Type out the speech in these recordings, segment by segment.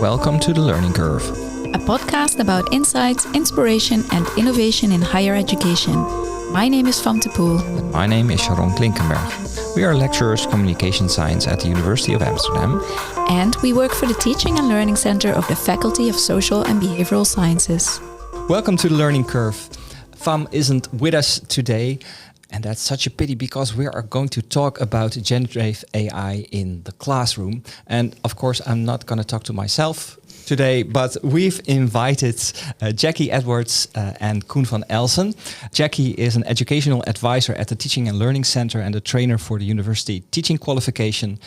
Welcome to The Learning Curve, a podcast about insights, inspiration and innovation in higher education. My name is Van de Poel. And my name is Sharon Klinkenberg. We are lecturers communication science at the University of Amsterdam. And we work for the Teaching and Learning Center of the Faculty of Social and Behavioral Sciences. Welcome to The Learning Curve. Vam isn't with us today. And that's such a pity because we are going to talk about generative AI in the classroom. And of course, I'm not going to talk to myself today, but we've invited Jackie Edwards and Koen van Elsen. Jackie is an educational advisor at the Teaching and Learning Center and a trainer for the university teaching qualification.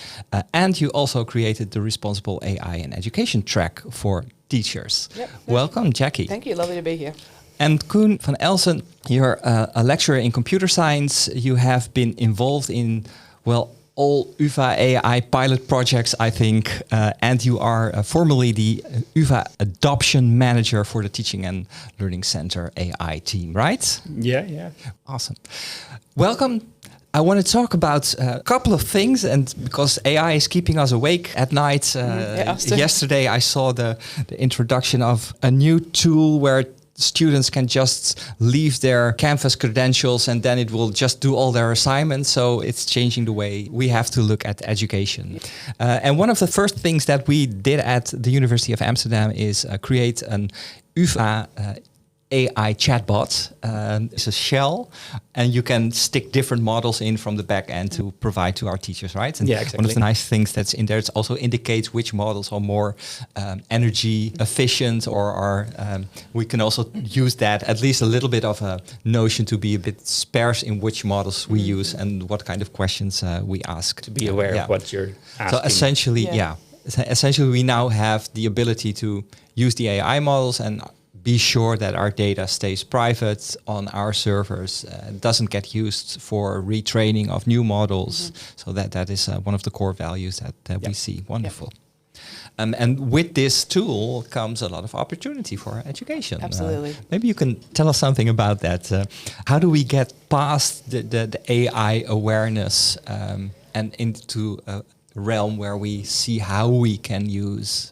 And you also created the Responsible AI in Education track for teachers. Yep. Welcome, Jackie. Thank you. Lovely to be here. And Koen van Elsen, you're a lecturer in computer science. You have been involved in, all UvA AI pilot projects, I think. And you are formerly the UvA adoption manager for the Teaching and Learning Center AI team, right? Yeah. Awesome. Welcome. I want to talk about a couple of things, and because AI is keeping us awake at night. Yesterday I saw the introduction of a new tool where students can just leave their Canvas credentials and then it will just do all their assignments. So it's changing the way we have to look at education. And one of the first things that we did at the University of Amsterdam is create an UvA AI chatbot. It's a shell, and you can stick different models in from the back end to provide to our teachers, right? And exactly. One of the nice things that's in there, it also indicates which models are more energy efficient, or are we can also use that, at least a little bit of a notion to be a bit sparse in which models we use and what kind of questions we ask. To be aware of what you're asking. So essentially we now have the ability to use the AI models and be sure that our data stays private on our servers, doesn't get used for retraining of new models. So that is one of the core values that we see. Wonderful. And with this tool comes a lot of opportunity for education. Absolutely. Maybe you can tell us something about that. How do we get past the AI awareness and into a realm where we see how we can use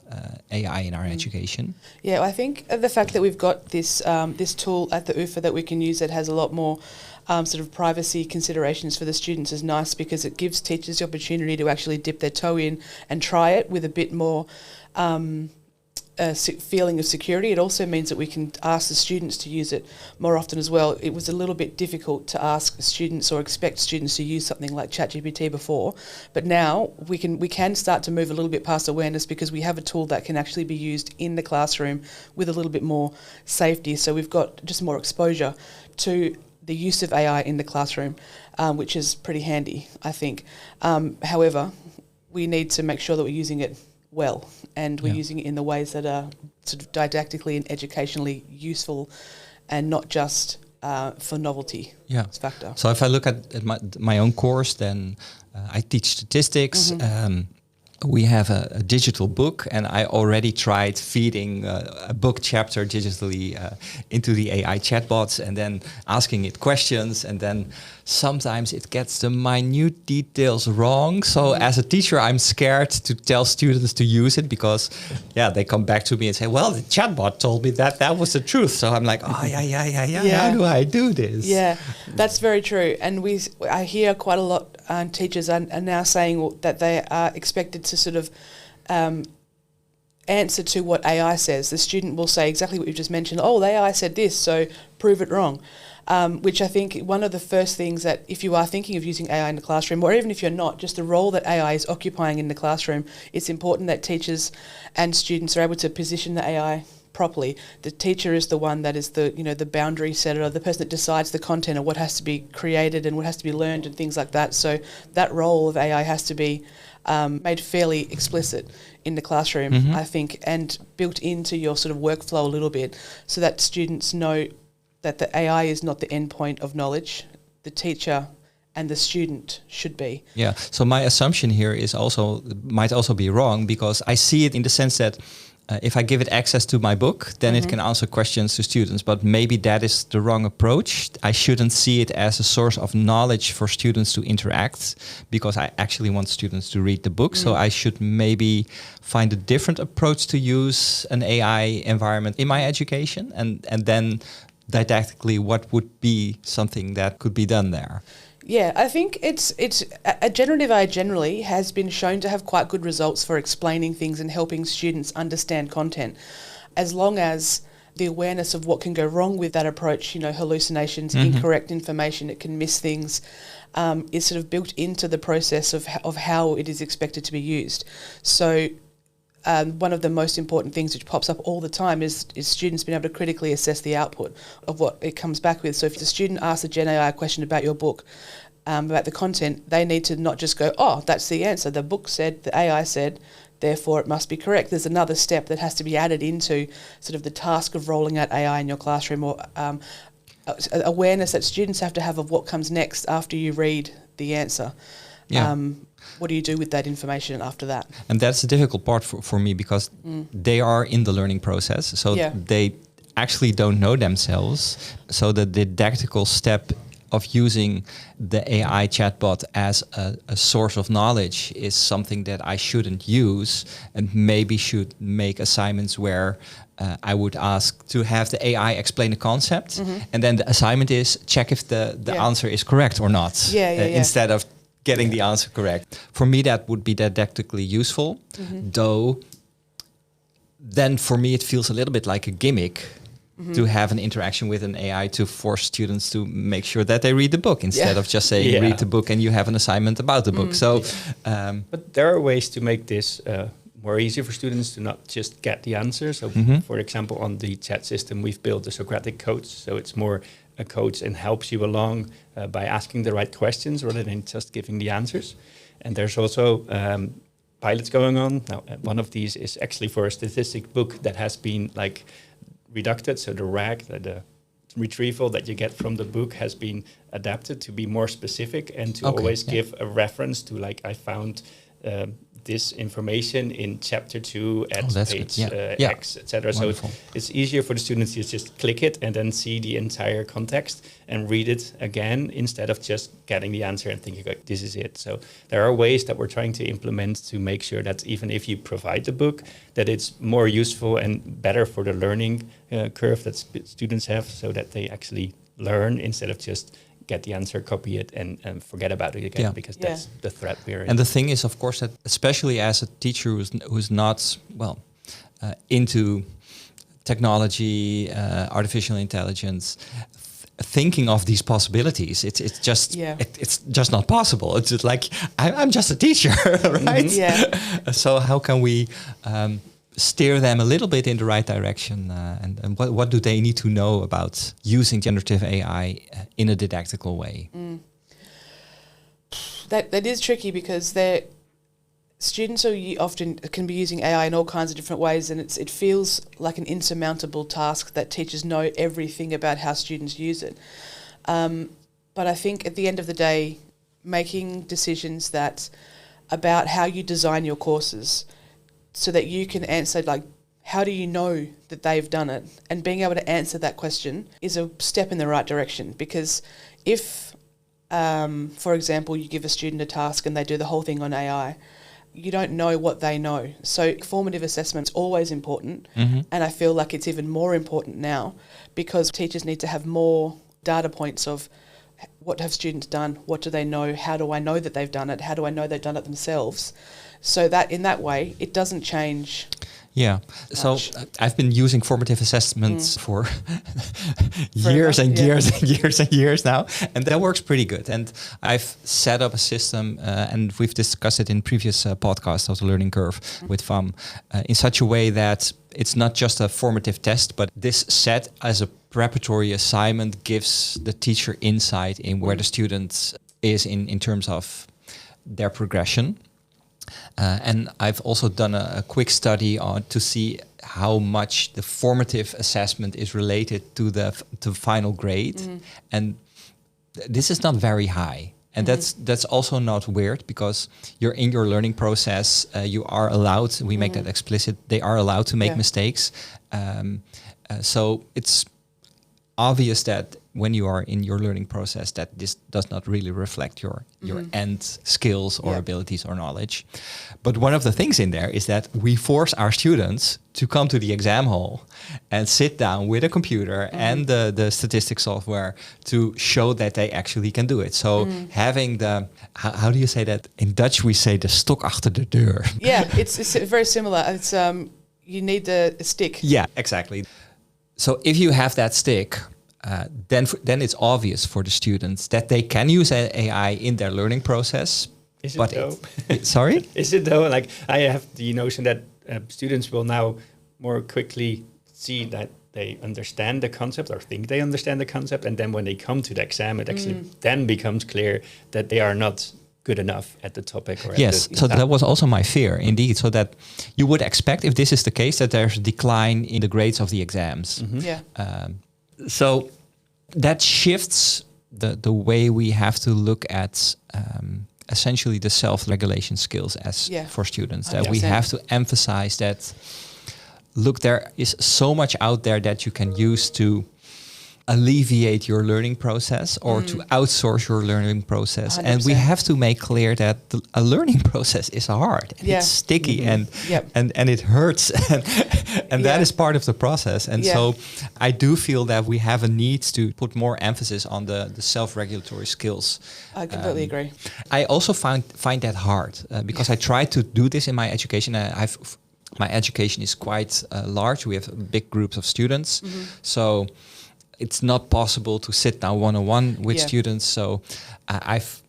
AI in our education? Yeah, I think the fact that we've got this this tool at the UFA that we can use that has a lot more sort of privacy considerations for the students is nice, because it gives teachers the opportunity to actually dip their toe in and try it with a bit more feeling of security. It also means that we can ask the students to use it more often as well. It was a little bit difficult to ask students or expect students to use something like ChatGPT before, but now we can start to move a little bit past awareness, because we have a tool that can actually be used in the classroom with a little bit more safety. So we've got just more exposure to the use of AI in the classroom, which is pretty handy, I think. However, we need to make sure that we're using it well, and we're using it in the ways that are sort of didactically and educationally useful, and not just for novelty factor. So if I look at my own course, then I teach statistics. We have a digital book, and I already tried feeding a book chapter digitally into the AI chatbots and then asking it questions, and then sometimes it gets the minute details wrong. So as a teacher, I'm scared to tell students to use it, because they come back to me and say, well, the chatbot told me that was the truth. So I'm like, how do I do this? Yeah, that's very true. And I hear quite a lot teachers are now saying that they are expected to sort of answer to what AI says. The student will say exactly what you just mentioned. Oh, the AI said this, so prove it wrong. Which I think one of the first things that, if you are thinking of using AI in the classroom, or even if you're not, just the role that AI is occupying in the classroom, it's important that teachers and students are able to position the AI properly. The teacher is the one that is the boundary setter, the person that decides the content of what has to be created and what has to be learned and things like that. So that role of AI has to be made fairly explicit in the classroom, I think, and built into your sort of workflow a little bit, so that students know that the AI is not the end point of knowledge. The teacher and the student should be. Yeah. So my assumption here might also be wrong, because I see it in the sense that if I give it access to my book, then it can answer questions to students. But maybe that is the wrong approach. I shouldn't see it as a source of knowledge for students to interact, because I actually want students to read the book. So I should maybe find a different approach to use an AI environment in my education, and then didactically what would be something that could be done there. Yeah, I think it's a generative AI generally has been shown to have quite good results for explaining things and helping students understand content, as long as the awareness of what can go wrong with that approach, hallucinations, incorrect information, it can miss things, is sort of built into the process of how it is expected to be used. So one of the most important things which pops up all the time is students being able to critically assess the output of what it comes back with. So if the student asks a GenAI question about your book, about the content, they need to not just go, oh, that's the answer. The book said, the AI said, therefore it must be correct. There's another step that has to be added into sort of the task of rolling out AI in your classroom, or awareness that students have to have of what comes next after you read the answer. Yeah. What do you do with that information after that? And that's the difficult part for me, because they are in the learning process. So they actually don't know themselves. So the didactical step of using the AI chatbot as a source of knowledge is something that I shouldn't use, and maybe should make assignments where I would ask to have the AI explain the concept, and then the assignment is check if the answer is correct or not, instead of getting the answer correct. For me, that would be didactically useful, though then for me it feels a little bit like a gimmick to have an interaction with an AI to force students to make sure that they read the book, instead of just saying read the book and you have an assignment about the book. So, but there are ways to make this more easy for students to not just get the answer. So, for example, on the chat system, we've built a Socratic coach. So it's more a coach and helps you along by asking the right questions rather than just giving the answers. And there's also pilots going on. Now, one of these is actually for a statistic book that has been reducted. So the RAG, the retrieval that you get from the book, has been adapted to be more specific and to always give a reference to, I found this information in chapter 2 at page X, etc. So it's easier for the students to just click it and then see the entire context and read it again, instead of just getting the answer and thinking, this is it. So there are ways that we're trying to implement to make sure that even if you provide the book, that it's more useful and better for the learning curve that students have, so that they actually learn instead of just get the answer, copy it, and forget about it again, because that's the threat we're in. And the thing is, of course, that especially as a teacher who's not, into technology, artificial intelligence, thinking of these possibilities, it's just not possible. It's just like, I'm just a teacher, right? So how can we steer them a little bit in the right direction, and what do they need to know about using generative AI in a didactical way? That is tricky, because students often can be using AI in all kinds of different ways, and it feels like an insurmountable task that teachers know everything about how students use it. But I think at the end of the day, making decisions about how you design your courses, so that you can answer, how do you know that they've done it? And being able to answer that question is a step in the right direction. Because if, for example, you give a student a task and they do the whole thing on AI, you don't know what they know. So formative assessment is always important. And I feel like it's even more important now, because teachers need to have more data points of what have students done, what do they know, how do I know that they've done it, how do I know they've done it themselves? So that in that way, it doesn't change. Yeah. So I've been using formative assessments for years and years now, and that works pretty good. And I've set up a system, and we've discussed it in previous podcasts of the learning curve with FAM, in such a way that it's not just a formative test, but this set as a preparatory assignment gives the teacher insight in where the student is in terms of their progression. And I've also done a quick study to see how much the formative assessment is related to the final grade. And this is not very high. And that's also not weird, because you're in your learning process. You are allowed, we make that explicit, they are allowed to make mistakes. So it's obvious that when you are in your learning process, that this does not really reflect your end skills or abilities or knowledge. But one of the things in there is that we force our students to come to the exam hall and sit down with a computer and the statistics software to show that they actually can do it. So having the, how do you say that? In Dutch we say de stok achter de deur. Yeah, it's very similar. It's you need the stick. Yeah, exactly. So if you have that stick, then it's obvious for the students that they can use AI in their learning process. Is it though? Sorry? Is it though? Like, I have the notion that students will now more quickly see that they understand the concept or think they understand the concept, and then when they come to the exam, it actually then becomes clear that they are not good enough at the topic. Or so that was also my fear, indeed. So that you would expect, if this is the case, that there's a decline in the grades of the exams. So that shifts the way we have to look at essentially the self-regulation skills as for students. That 100%. We have to emphasize that, look, there is so much out there that you can use to alleviate your learning process or to outsource your learning process. 100%. And we have to make clear that a learning process is hard. It's sticky and it hurts. and that is part of the process. And so I do feel that we have a need to put more emphasis on the self-regulatory skills. I completely agree. I also find that hard because I try to do this in my education. My education is quite large. We have big groups of students. So it's not possible to sit down one-on-one with students. So I've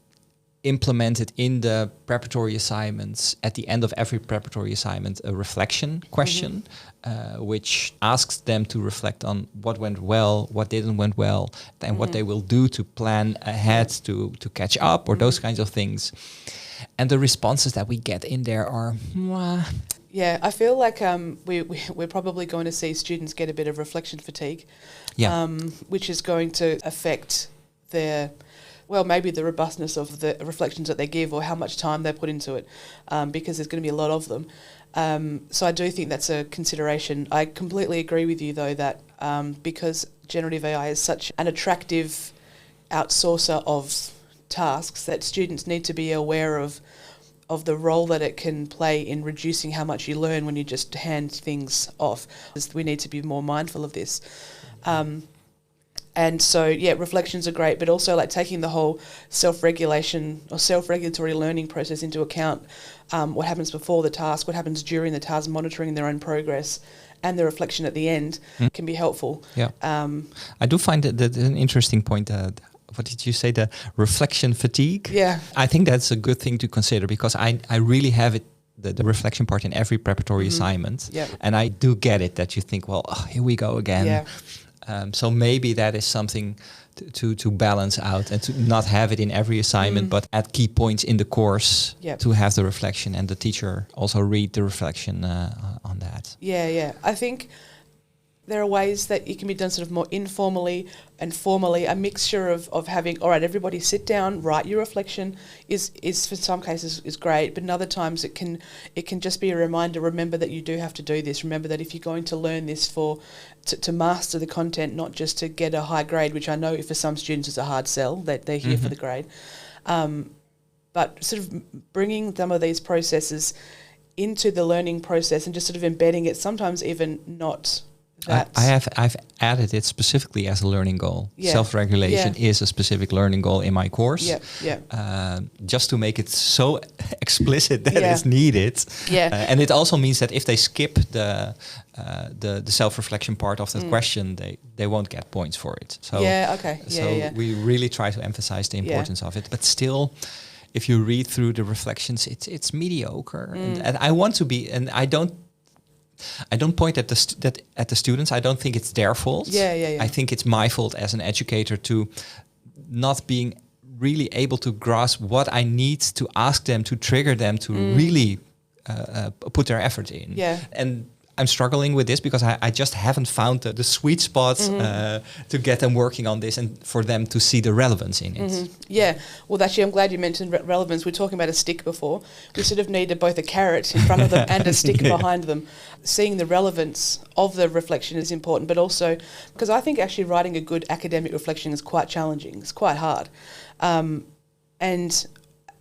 implemented in the preparatory assignments, at the end of every preparatory assignment, a reflection question, which asks them to reflect on what went well, what didn't went well, and what they will do to plan ahead to catch up or those kinds of things. And the responses that we get in there are... Yeah, I feel like we're probably going to see students get a bit of reflection fatigue, which is going to affect their, maybe the robustness of the reflections that they give or how much time they put into it, because there's going to be a lot of them. So I do think that's a consideration. I completely agree with you, though, that because generative AI is such an attractive outsourcer of tasks, that students need to be aware of the role that it can play in reducing how much you learn when you just hand things off. We need to be more mindful of this. And so, reflections are great, but also like taking the whole self-regulation or self-regulatory learning process into account, what happens before the task, what happens during the task, monitoring their own progress, and the reflection at the end can be helpful. Yeah, I do find that an interesting point. What did you say? The reflection fatigue? Yeah. I think that's a good thing to consider, because I really have it, the reflection part in every preparatory assignment. Yeah. And I do get it that you think, here we go again. Yeah. So maybe that is something to balance out and to not have it in every assignment, but at key points in the course to have the reflection, and the teacher also read the reflection on that. Yeah. I think there are ways that it can be done sort of more informally and formally. A mixture of having, all right, everybody sit down, write your reflection is for some cases is great, but in other times it can just be a reminder. Remember that you do have to do this. Remember that if you're going to learn this to master the content, not just to get a high grade, which I know for some students is a hard sell, that they're here for the grade. But sort of bringing some of these processes into the learning process and just sort of embedding it, sometimes even not... I've added it specifically as a learning goal. Yeah. Self-regulation is a specific learning goal in my course. Just to make it so explicit that it's needed. And it also means that if they skip the self-reflection part of the question, they won't get points for it. So we really try to emphasize the importance of it. But still, if you read through the reflections, it's mediocre. And I want to be, and I don't point at the students. I don't think it's their fault. I think it's my fault as an educator to not being really able to grasp what I need to ask them, to trigger them to really put their effort in. And I'm struggling with this because I just haven't found the sweet spot to get them working on this and for them to see the relevance in it. Yeah, well, actually, I'm glad you mentioned relevance. We were talking about a stick before. We sort of needed both a carrot in front of them and a stick behind them. Seeing the relevance of the reflection is important, but also because I think actually writing a good academic reflection is quite challenging. It's quite hard. And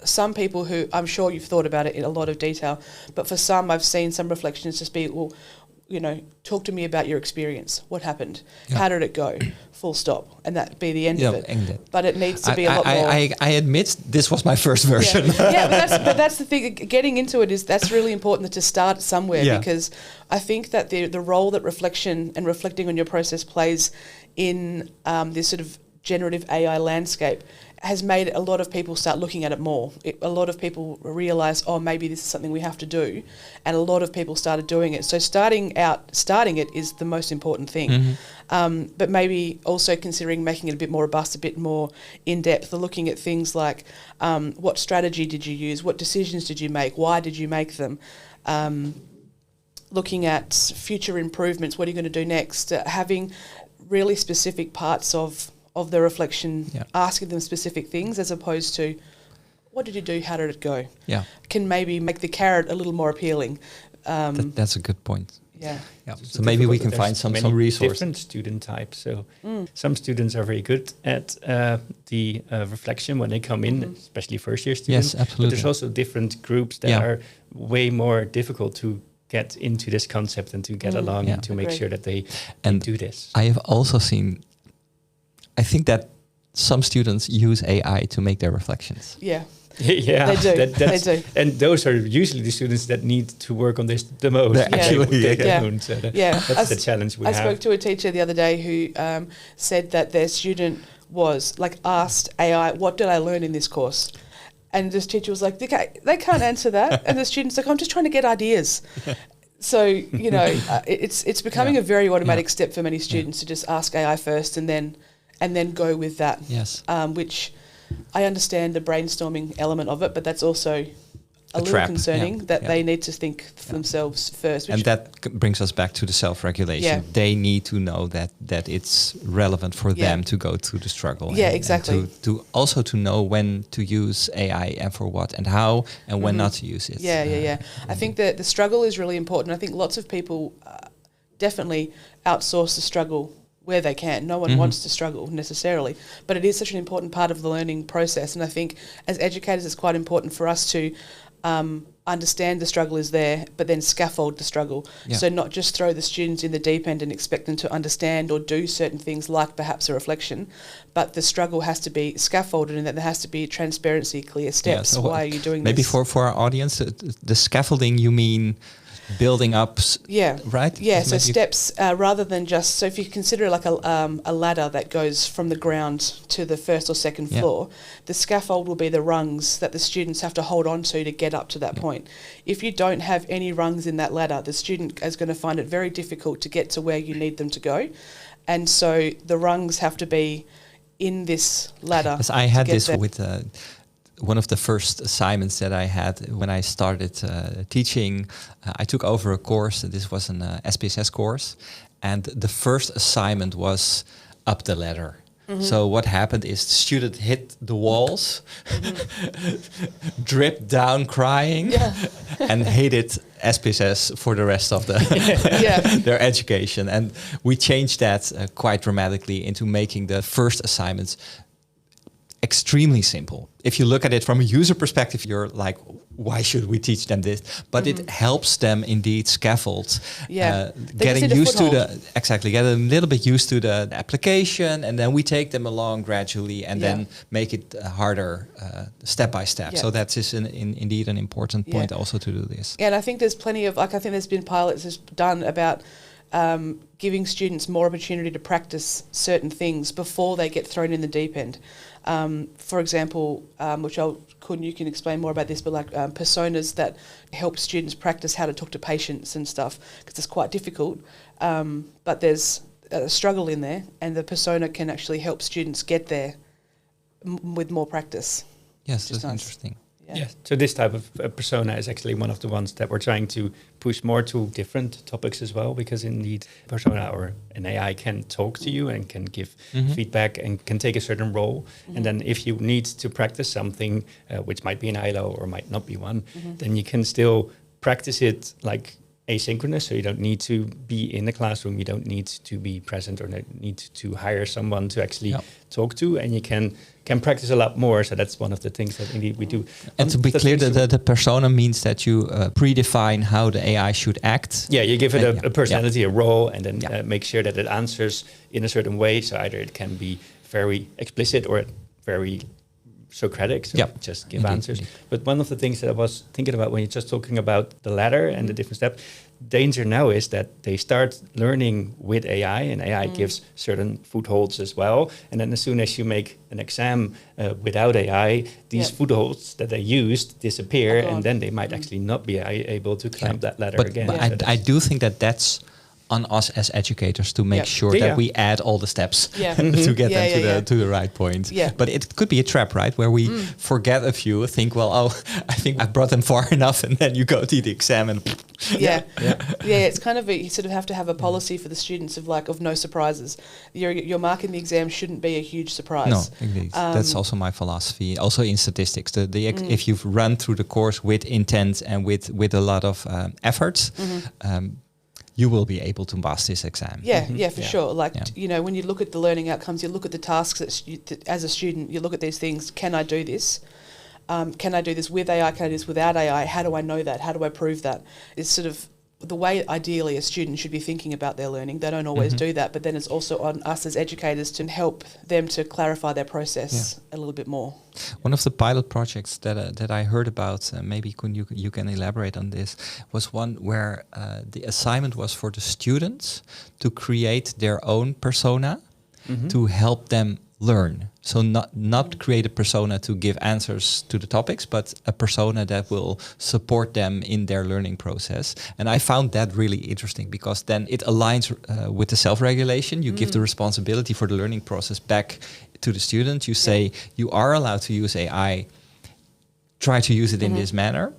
some people who, I'm sure you've thought about it in a lot of detail, but for some I've seen some reflections just be, well, you know, talk to me about your experience. What happened? Yeah. How did it go? Full stop. And that be the end of it. But it needs to be a lot more. I admit this was my first version. But that's the thing. Getting into it that's really important to start somewhere because I think that the role that reflection and reflecting on your process plays in this sort of generative AI landscape has made a lot of people start looking at it more. A lot of people realise, oh, maybe this is something we have to do, and a lot of people started doing it. So starting it is the most important thing. But maybe also considering making it a bit more robust, a bit more in-depth, looking at things like what strategy did you use, what decisions did you make, why did you make them, looking at future improvements, what are you going to do next, having really specific parts of the reflection, asking them specific things as opposed to what did you do, how did it go? Can maybe make the carrot a little more appealing. That's a good point. So maybe we can find some resources. Different student types. So some students are very good at the reflection when they come in, especially first year students. Yes, absolutely. But there's also different groups that are way more difficult to get into this concept and to get along and to make sure that they do this. I have also seen, I think that some students use AI to make their reflections. Yeah, they do. They do. And those are usually the students that need to work on this the most. That's the challenge we have. I spoke to a teacher the other day who said that their student was asked AI, what did I learn in this course? And this teacher was like, they can't answer that. And the student's like, I'm just trying to get ideas. So, you know, it's becoming a very automatic step for many students to just ask AI first and then go with that. Yes. Which I understand the brainstorming element of it, but that's also a little concerning that they need to think for themselves first. And that brings us back to the self-regulation. They need to know that it's relevant for them to go through the struggle. Exactly. And to also to know when to use AI and for what and how and when not to use it. I think that the struggle is really important. I think lots of people definitely outsource the struggle where they can. No one wants to struggle necessarily, but it is such an important part of the learning process. And I think as educators, it's quite important for us to understand the struggle is there, but then scaffold the struggle. So not just throw the students in the deep end and expect them to understand or do certain things like perhaps a reflection, but the struggle has to be scaffolded and that there has to be transparency, clear steps. So why are you doing maybe this? Maybe for our audience, the scaffolding, you mean building up, right? Yeah, so steps rather than just, so if you consider like a ladder that goes from the ground to the first or second floor, the scaffold will be the rungs that the students have to hold on to get up to that point. If you don't have any rungs in that ladder, the student is going to find it very difficult to get to where you need them to go. And so the rungs have to be in this ladder. Yes, I had this with one of the first assignments that I had when I started teaching. I took over a course. This was an SPSS course, and the first assignment was up the ladder. So what happened is the student hit the walls, dripped down crying, and hated SPSS for the rest of their education. And we changed that quite dramatically into making the first assignments extremely simple. If you look at it from a user perspective, you're like, why should we teach them this? But it helps them indeed scaffold, getting used to get a little bit used to the application, and then we take them along gradually and then make it harder step by step. So that is indeed an important point also to do this. And I think there's plenty of, I think there's been pilots done about giving students more opportunity to practice certain things before they get thrown in the deep end. For example, which you can explain more about this, but like personas that help students practice how to talk to patients and stuff, because it's quite difficult, but there's a struggle in there, and the persona can actually help students get there with more practice. Yes, that's interesting. Yeah. So this type of persona is actually one of the ones that we're trying to push more to different topics as well, because indeed persona or an AI can talk to you and can give feedback and can take a certain role. And then if you need to practice something, which might be an ILO or might not be one, then you can still practice it like asynchronous. So you don't need to be in the classroom. You don't need to be present or need to hire someone to actually talk to, and you can practice a lot more. So that's one of the things that indeed we do. And to be clear, the persona means that you predefine how the AI should act. Yeah, you give it a personality, a role, and then make sure that it answers in a certain way. So either it can be very explicit or very Socratic, so just give answers. But one of the things that I was thinking about when you're just talking about the ladder and the different steps, danger now is that they start learning with AI, and AI gives certain footholds as well. And then as soon as you make an exam without AI, these footholds that they used disappear, and then they might actually not be able to climb that ladder again. But I do think that that's on us as educators to make sure that we add all the steps to get them to the right point. Yeah. But it could be a trap, right? Where we forget a few, think, well, I think I've brought them far enough, and then you go to the exam and it's kind of you sort of have to have a policy for the students of no surprises. Your mark in the exam shouldn't be a huge surprise. No, indeed. That's also my philosophy. Also in statistics, if you've run through the course with intent and with a lot of effort, you will be able to pass this exam. For sure. When you look at the learning outcomes, you look at the tasks that as a student, you look at these things. Can I do this? Can I do this with AI? Can I do this without AI? How do I know that? How do I prove that? It's sort of the way ideally a student should be thinking about their learning. They don't always do that, but then it's also on us as educators to help them to clarify their process a little bit more. One of the pilot projects that I heard about, maybe you can elaborate on this, was one where the assignment was for the students to create their own persona to help them learn. So not create a persona to give answers to the topics, but a persona that will support them in their learning process. And I found that really interesting, because then it aligns with the self-regulation. You give the responsibility for the learning process back to the student. You say, you are allowed to use AI, try to use it in this manner.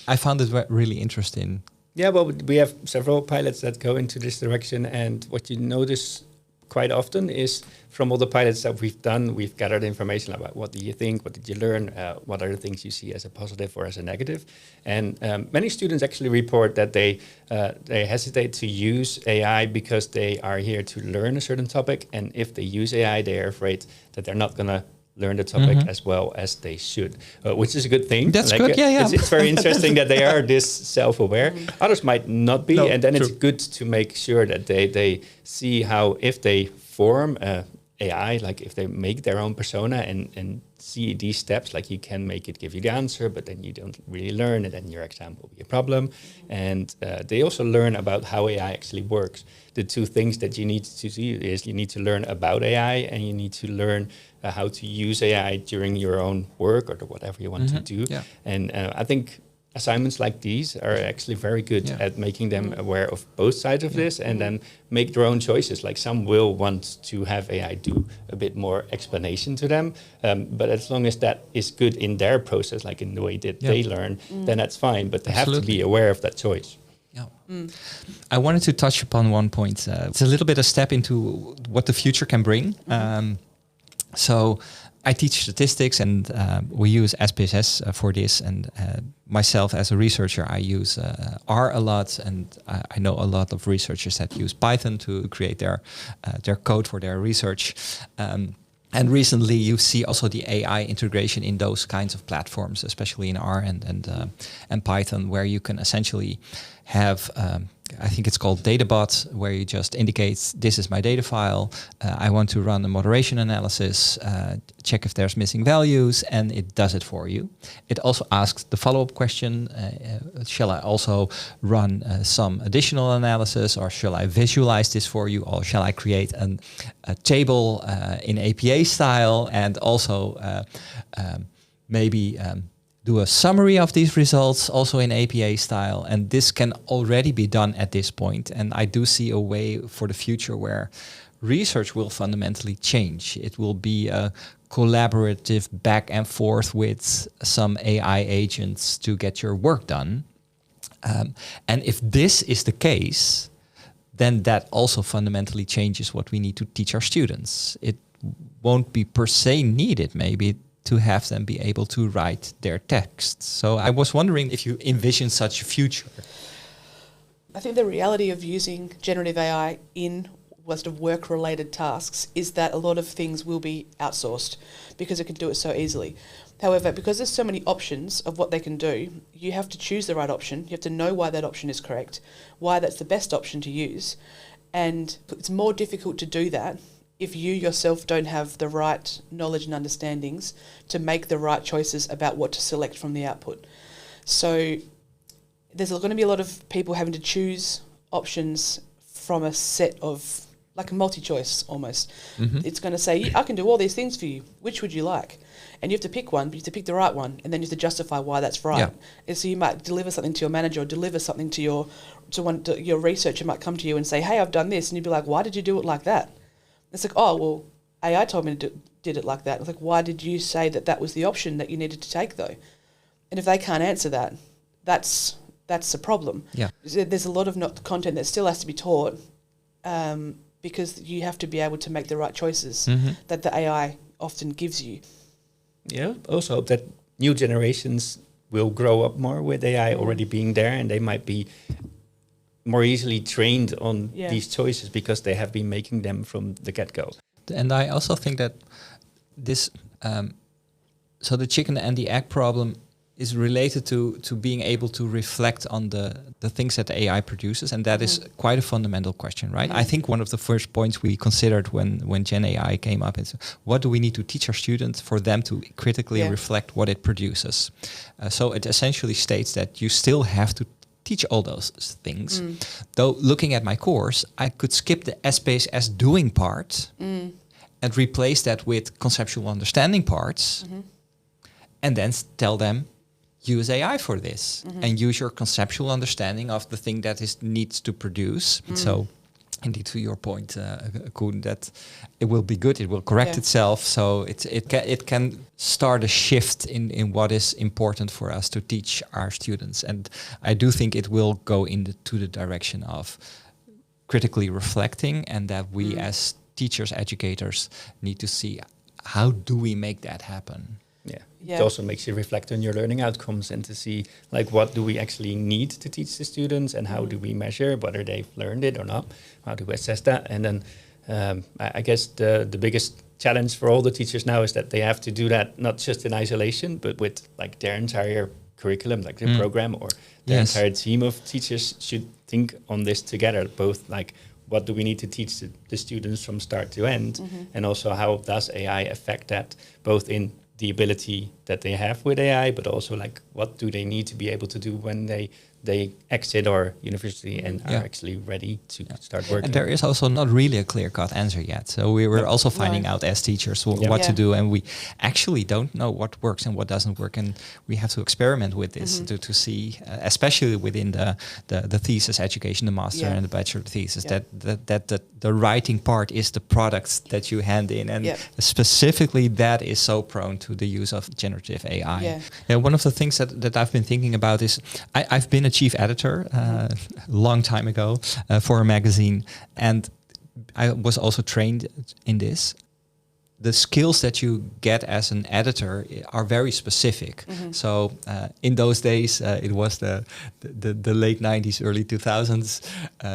I found it really interesting. Yeah, well, we have several pilots that go into this direction, and what you notice quite often is from all the pilots that we've done, we've gathered information about what do you think, what did you learn, what are the things you see as a positive or as a negative. And many students actually report that they hesitate to use AI because they are here to learn a certain topic, and if they use AI, they are afraid that they're not going to learn the topic as well as they should, which is a good thing. That's good, It's very interesting that they are this self-aware. Others might not be, and then it's good to make sure that they see how if they form AI, like if they make their own persona and see these steps, like you can make it give you the answer, but then you don't really learn, and then your exam will be a problem. And they also learn about how AI actually works. The two things that you need to see is you need to learn about AI, and you need to learn how to use AI during your own work or whatever you want to do. Yeah. And I think assignments like these are actually very good at making them aware of both sides of this, and then make their own choices. Like some will want to have AI do a bit more explanation to them, but as long as that is good in their process, like in the way that they learn, then that's fine. But they have to be aware of that choice. Yeah. I wanted to touch upon one point. It's a little bit a step into what the future can bring. So I teach statistics, and we use SPSS for this. And myself as a researcher, I use R a lot, and I know a lot of researchers that use Python to create their code for their research. And recently, you see also the AI integration in those kinds of platforms, especially in R and Python, where you can essentially have, I think it's called DataBot, where you just indicate, this is my data file, I want to run a moderation analysis, check if there's missing values, and it does it for you. It also asks the follow-up question, shall I also run some additional analysis, or shall I visualize this for you, or shall I create a table in APA style, and also maybe do a summary of these results also in APA style. And this can already be done at this point. And I do see a way for the future where research will fundamentally change. It will be a collaborative back and forth with some AI agents to get your work done. And if this is the case, then that also fundamentally changes what we need to teach our students. It won't be per se needed maybe to have them be able to write their texts. So I was wondering if you envision such a future. I think the reality of using generative AI in sort of work-related tasks is that a lot of things will be outsourced because it can do it so easily. However, because there's so many options of what they can do, you have to choose the right option. You have to know why that option is correct, why that's the best option to use. And it's more difficult to do that if you yourself don't have the right knowledge and understandings to make the right choices about what to select from the output. So there's going to be a lot of people having to choose options from a set of, like a multi-choice almost. It's going to say, I can do all these things for you. Which would you like? And you have to pick one, but you have to pick the right one, and then you have to justify why that's right. Yeah. And so you might deliver something to your manager or deliver something to your researcher might come to you and say, hey, I've done this. And you'd be like, why did you do it like that? It's like, oh, well, AI told me to did it like that. It's like, why did you say that that was the option that you needed to take, though? And if they can't answer that, that's a problem. Yeah. There's a lot of content that still has to be taught because you have to be able to make the right choices that the AI often gives you. Yeah, also hope that new generations will grow up more with AI already being there, and they might be more easily trained on these choices because they have been making them from the get-go. And I also think that this, so the chicken and the egg problem is related to being able to reflect on the things that the AI produces, and that is quite a fundamental question, right? I think one of the first points we considered when GenAI came up is, what do we need to teach our students for them to critically reflect what it produces? So it essentially states that you still have to teach all those things. Though looking at my course, I could skip the S-based as doing part and replace that with conceptual understanding parts, and then tell them, use AI for this and use your conceptual understanding of the thing that needs to produce. So indeed, to your point, Koen, that it will be good, it will correct itself. So it can start a shift in what is important for us to teach our students. And I do think it will go into the direction of critically reflecting, and that we as teachers, educators, need to see, how do we make that happen? It also makes you reflect on your learning outcomes and to see, like, what do we actually need to teach the students, and how do we measure whether they've learned it or not? How do we assess that? And then I guess the biggest challenge for all the teachers now is that they have to do that not just in isolation, but with like their entire curriculum, like the program, or the entire team of teachers should think on this together, both like, what do we need to teach the students from start to end, and also how does AI affect that, both in the ability that they have with AI, but also like, what do they need to be able to do when they exit our university and are actually ready to start working. And there is also not really a clear-cut answer yet. So we were also finding out as teachers what to do, and we actually don't know what works and what doesn't work, and we have to experiment with this to see, especially within the thesis education, the master and the bachelor thesis, that the writing part is the product that you hand in, and specifically that is so prone to the use of generative AI. One of the things that I've been thinking about is, I've been a chief editor a long time ago for a magazine, and I was also trained in this. The skills that you get as an editor are very specific. So in those days, it was the late 90s, early 2000s.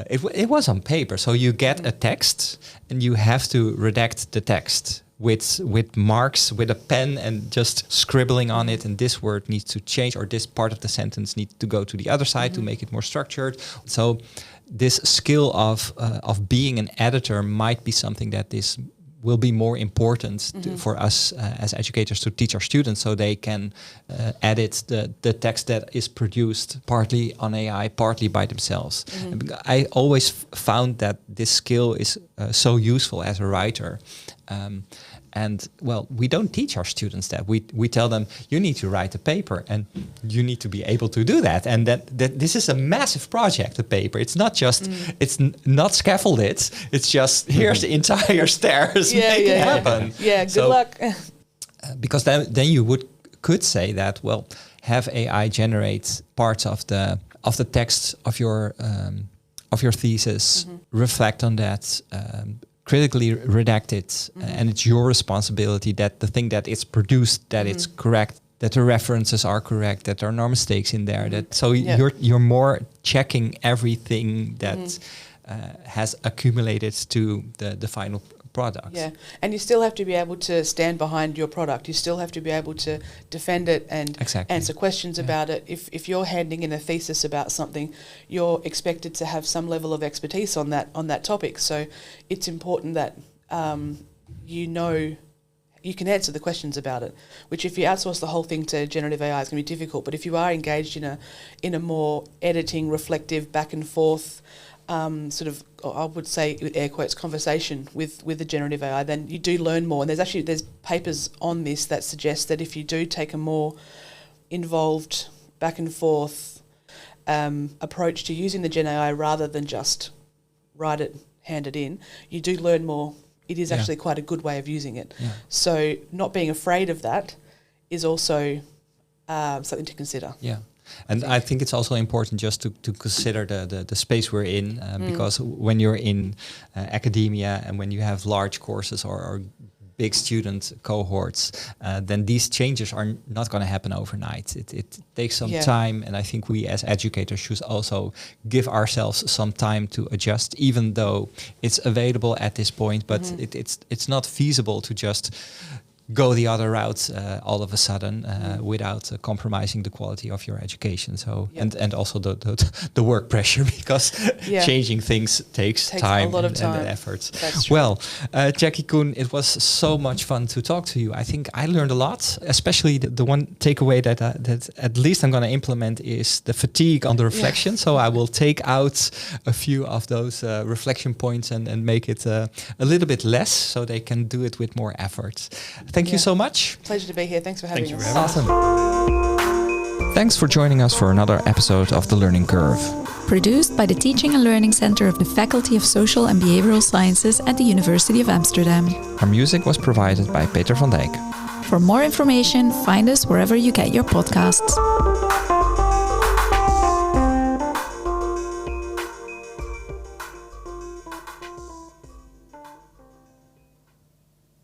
It was on paper. So you get a text and you have to redact the text with marks, with a pen, and just scribbling on it, and this word needs to change, or this part of the sentence needs to go to the other side to make it more structured. So this skill of being an editor might be something that will be more important for us as educators to teach our students, so they can edit the text that is produced partly on AI, partly by themselves. I always found that this skill is so useful as a writer. And well, we don't teach our students that. We tell them, you need to write a paper and you need to be able to do that. And that this is a massive project, the paper. It's not just, it's not scaffolded. It's just, here's the entire stairs, make it happen. Yeah, good luck. Because then you could say that, well, have AI generate parts of the text of your thesis, reflect on that, critically redact it, and it's your responsibility that the thing that it's produced, that it's correct, that the references are correct, that there are no mistakes in there. You're more checking everything that has accumulated to the final product. Yeah, and you still have to be able to stand behind your product. You still have to be able to defend it and answer questions about it. If you're handing in a thesis about something, you're expected to have some level of expertise on that topic. So it's important that you can answer the questions about it, which if you outsource the whole thing to generative AI is going to be difficult. But if you are engaged in a more editing, reflective, back and forth sort of, I would say, air quotes, conversation with the generative AI, then you do learn more. And there's papers on this that suggest that if you do take a more involved, back and forth approach to using the Gen AI rather than just write it, hand it in, you do learn more. It is actually quite a good way of using it. Yeah. So not being afraid of that is also something to consider. Yeah. And I think it's also important just to consider the space we're in, because when you're in academia and when you have large courses or big student cohorts, then these changes are not going to happen overnight. It takes some time, and I think we as educators should also give ourselves some time to adjust, even though it's available at this point, but it's not feasible to just go the other route all of a sudden without compromising the quality of your education. So and also the work pressure, because changing things takes time, a lot of time and effort. Well, Jackie Koen, it was so much fun to talk to you. I think I learned a lot, especially the one takeaway that at least I'm going to implement is the fatigue on the reflection. So I will take out a few of those reflection points and make it a little bit less so they can do it with more effort. Thank you so much. Pleasure to be here. Thanks for having us. Awesome. Thanks for joining us for another episode of The Learning Curve. Produced by the Teaching and Learning Center of the Faculty of Social and Behavioral Sciences at the University of Amsterdam. Our music was provided by Peter van Dijk. For more information, find us wherever you get your podcasts.